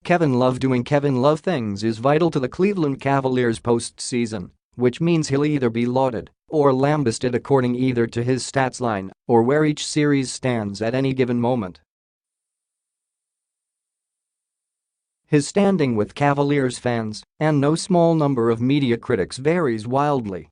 Kevin Love doing Kevin Love things is vital to the Cleveland Cavaliers postseason, which means he'll either be lauded or lambasted according either to his stats line or where each series stands at any given moment. His standing with Cavaliers fans and no small number of media critics varies wildly.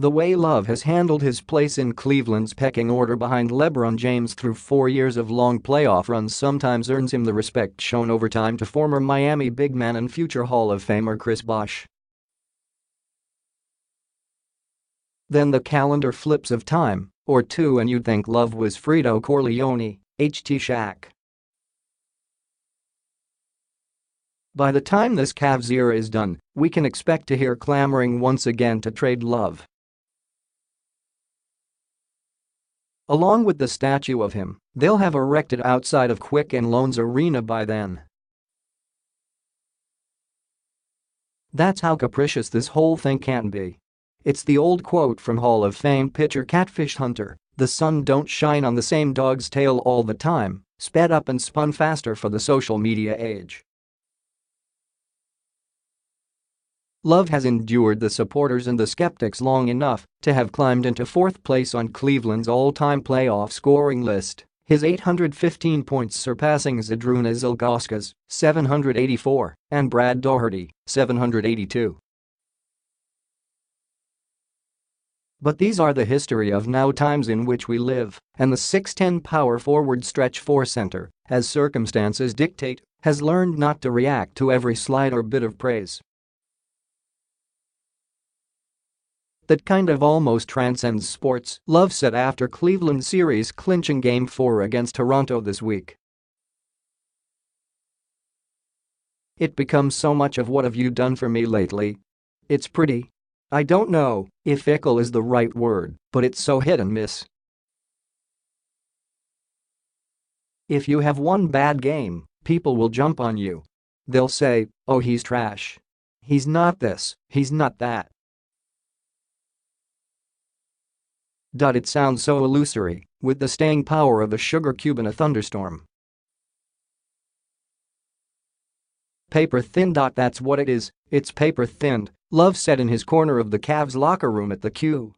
The way Love has handled his place in Cleveland's pecking order behind LeBron James through 4 years of long playoff runs sometimes earns him the respect shown over time to former Miami big man and future Hall of Famer Bosh. Then the calendar flips of time or two and you'd think Love was Fredo Corleone, Shaq. By the time this Cavs era is done, we can expect to hear clamoring once again to trade Love. Along with the statue of him, they'll have erected outside of Quicken Loans Arena by then. That's how capricious this whole thing can be. It's the old quote from Hall of Fame pitcher Catfish Hunter, "The sun don't shine on the same dog's tail all the time," sped up and spun faster for the social media age. Love has endured the supporters and the skeptics long enough to have climbed into fourth place on Cleveland's all-time playoff scoring list, his 815 points surpassing Zydrunas Ilgauskas, 784, and Brad Daugherty, 782. But these are the history of now times in which we live, and the 6'10 power forward stretch four center, as circumstances dictate, has learned not to react to every slight or bit of praise. That kind of almost transcends sports, Love said after Cleveland series clinching Game 4 against Toronto this week. It becomes so much of "what have you done for me lately?" It's pretty. I don't know if fickle is the right word, but it's so hit and miss. If you have one bad game, people will jump on you. They'll say, "Oh, he's trash. He's not this, he's not that." It sounds so illusory, with the staying power of a sugar cube in a thunderstorm. Paper thin. That's what it is, it's paper thin, Love said in his corner of the Cavs locker room at the Q.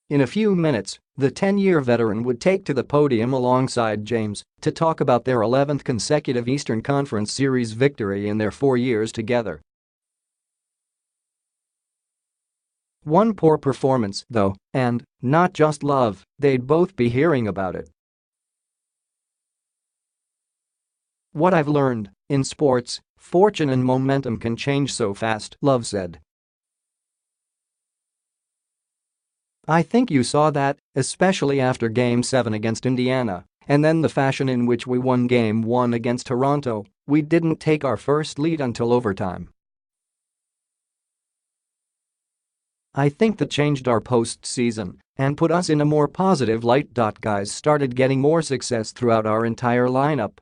In a few minutes, the 10-year veteran would take to the podium alongside James to talk about their 11th consecutive Eastern Conference Series victory in their 4 years together. One poor performance, though, and not just Love, they'd both be hearing about it. "What I've learned, in sports, fortune and momentum can change so fast," Love said. "I think you saw that, especially after Game 7 against Indiana, and then the fashion in which we won Game 1 against Toronto. We didn't take our first lead until overtime. I think that changed our postseason and put us in a more positive light. Guys started getting more success throughout our entire lineup.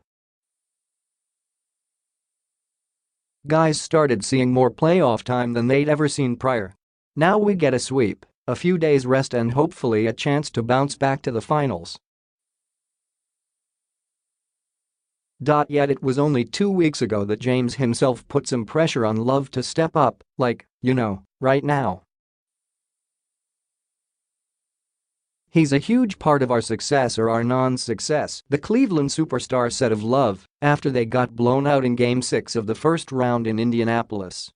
Guys started seeing more playoff time than they'd ever seen prior. Now we get a sweep, a few days rest and hopefully a chance to bounce back to the finals." Yet it was only 2 weeks ago that James himself put some pressure on Love to step up, right now. "He's a huge part of our success or our non-success," the Cleveland superstar said of Love after they got blown out in Game 6 of the first round in Indianapolis.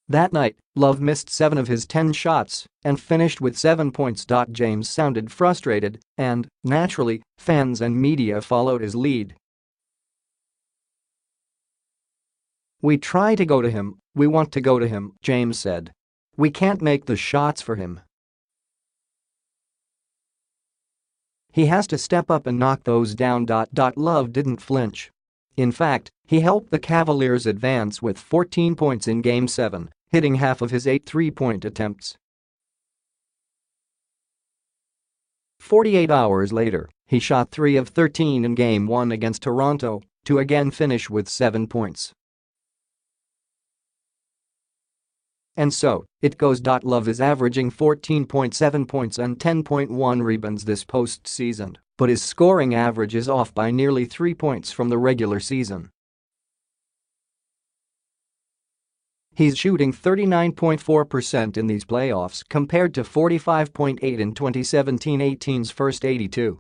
That night, Love missed 7 of his 10 shots and finished with 7 points. James sounded frustrated, and, naturally, fans and media followed his lead. "We try to go to him, we want to go to him," James said. "We can't make the shots for him. He has to step up and knock those down." Love didn't flinch. In fact, he helped the Cavaliers advance with 14 points in Game 7, hitting half of his 8 three-point attempts. 48 hours later, he shot 3 of 13 in Game 1 against Toronto to again finish with 7 points. And so, it goes. Love is averaging 14.7 points and 10.1 rebounds this postseason, but his scoring average is off by nearly 3 points from the regular season. He's shooting 39.4% in these playoffs compared to 45.8 in 2017-18's first 82.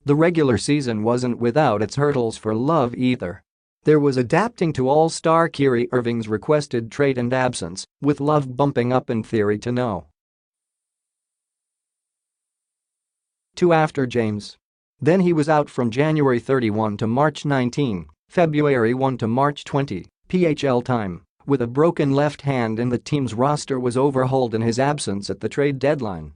The regular season wasn't without its hurdles for Love either. There was adapting to All-Star Kyrie Irving's requested trade and absence, with Love bumping up in theory to no. 2 after James. Then he was out from January 31 to March 19, February 1 to March 20, PHL time, with a broken left hand, and the team's roster was overhauled in his absence at the trade deadline.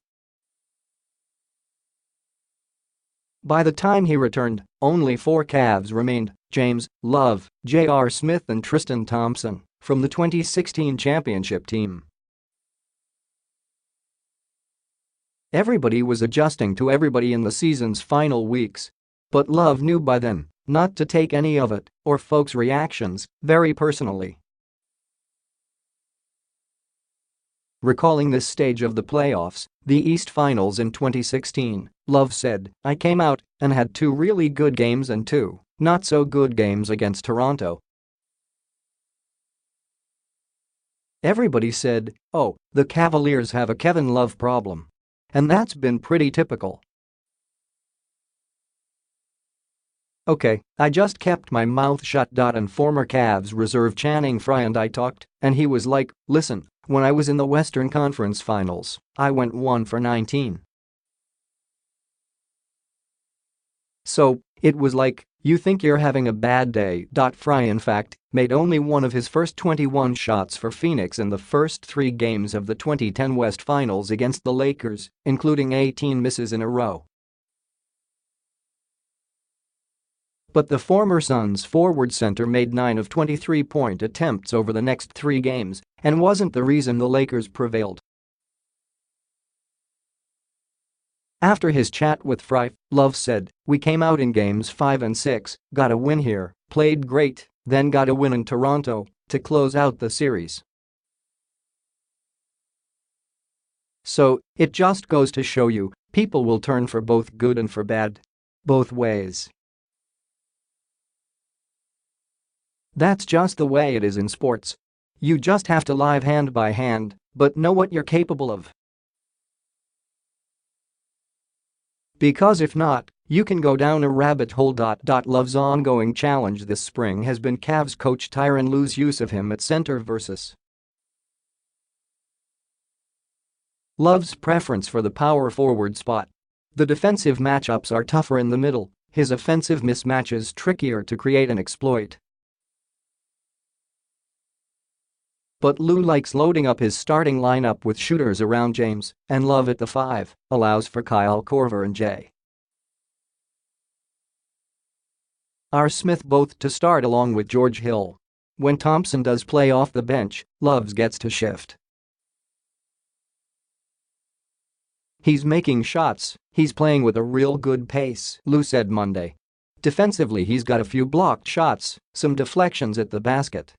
By the time he returned, only 4 Cavs remained: James, Love, J.R. Smith and Tristan Thompson, from the 2016 championship team. Everybody was adjusting to everybody in the season's final weeks. But Love knew by then not to take any of it, or folks' reactions, very personally. Recalling this stage of the playoffs, the East Finals in 2016, Love said, "I came out and had 2 really good games and 2 not-so-good games against Toronto." Everybody said, "Oh, the Cavaliers have a Kevin Love problem." And that's been pretty typical. "Okay, I just kept my mouth shut." And former Cavs reserve Channing Frye and I talked, and he was like, "Listen, when I was in the Western Conference Finals, I went 1 for 19. So, it was like, you think you're having a bad day." Frye, in fact, made only one of his first 21 shots for Phoenix in the first 3 games of the 2010 West Finals against the Lakers, including 18 misses in a row. But the former Suns forward center made 9 of 23-point attempts over the next 3 games and wasn't the reason the Lakers prevailed. After his chat with Frye, Love said, "We came out in games 5 and 6, got a win here, played great, then got a win in Toronto to close out the series. So, it just goes to show you, people will turn for both good and for bad. Both ways. That's just the way it is in sports. You just have to live hand by hand, but know what you're capable of. Because if not, you can go down a rabbit hole." Love's ongoing challenge this spring has been Cavs coach Tyronn Lue's use of him at center versus Love's preference for the power forward spot. The defensive matchups are tougher in the middle, his offensive mismatches trickier to create and exploit. But Lue likes loading up his starting lineup with shooters around James, and Love at the 5 allows for Kyle Korver and J.R. Smith both to start along with George Hill. When Thompson does play off the bench, Love gets to shift. "He's making shots, he's playing with a real good pace," Lue said Monday. "Defensively, he's got a few blocked shots, some deflections at the basket.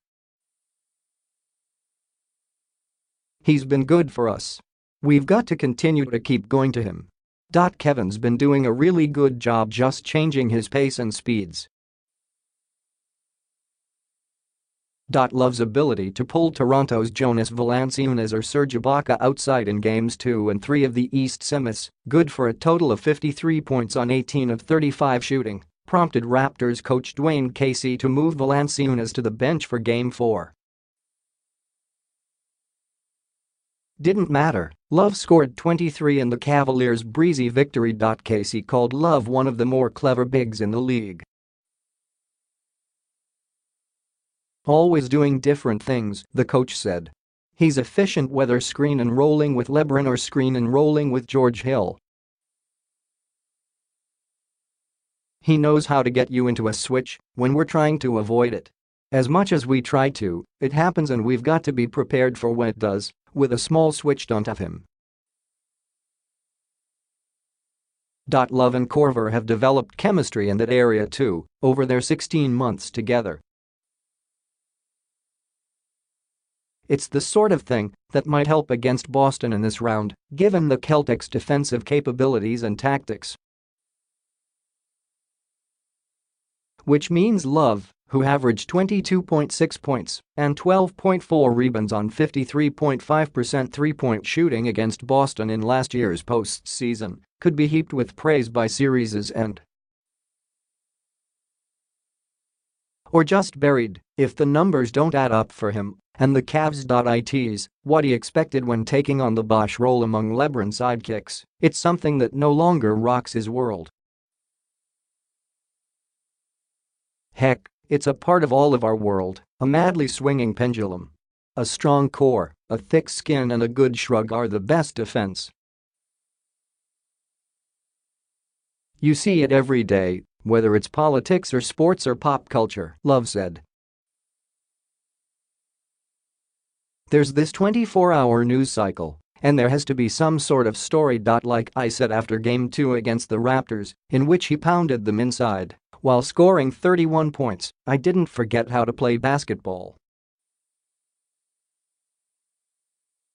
He's been good for us. We've got to continue to keep going to him. Kevin's been doing a really good job just changing his pace and speeds." Love's ability to pull Toronto's Jonas Valanciunas or Serge Ibaka outside in games 2 and 3 of the East Semis, good for a total of 53 points on 18 of 35 shooting, prompted Raptors coach Dwayne Casey to move Valanciunas to the bench for Game 4. Didn't matter, Love scored 23 in the Cavaliers' breezy victory. Casey called Love one of the more clever bigs in the league. "Always doing different things," the coach said. "He's efficient whether screen and rolling with LeBron or screen and rolling with George Hill. He knows how to get you into a switch when we're trying to avoid it. As much as we try to, it happens and we've got to be prepared for when it does, with a small switch on top of him." Love and Korver have developed chemistry in that area too, over their 16 months together. It's the sort of thing that might help against Boston in this round, given the Celtics' defensive capabilities and tactics. Which means Love, who averaged 22.6 points and 12.4 rebounds on 53.5% three-point shooting against Boston in last year's postseason, could be heaped with praise by series' end. Or just buried if the numbers don't add up for him and the Cavs. It's what he expected when taking on the Bosh role among LeBron's sidekicks. It's something that no longer rocks his world. Heck, it's a part of all of our world, a madly swinging pendulum. A strong core, a thick skin and a good shrug are the best defense. You see it every day, whether it's politics or sports or pop culture, Love said. There's this 24-hour news cycle, and there has to be some sort of story. Like I said after Game 2 against the Raptors, in which he pounded them inside while scoring 31 points, I didn't forget how to play basketball.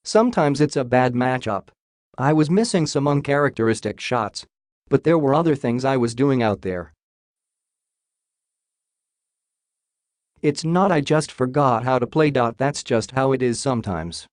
Sometimes it's a bad matchup. I was missing some uncharacteristic shots. But there were other things I was doing out there. It's not I just forgot how to play. That's just how it is sometimes.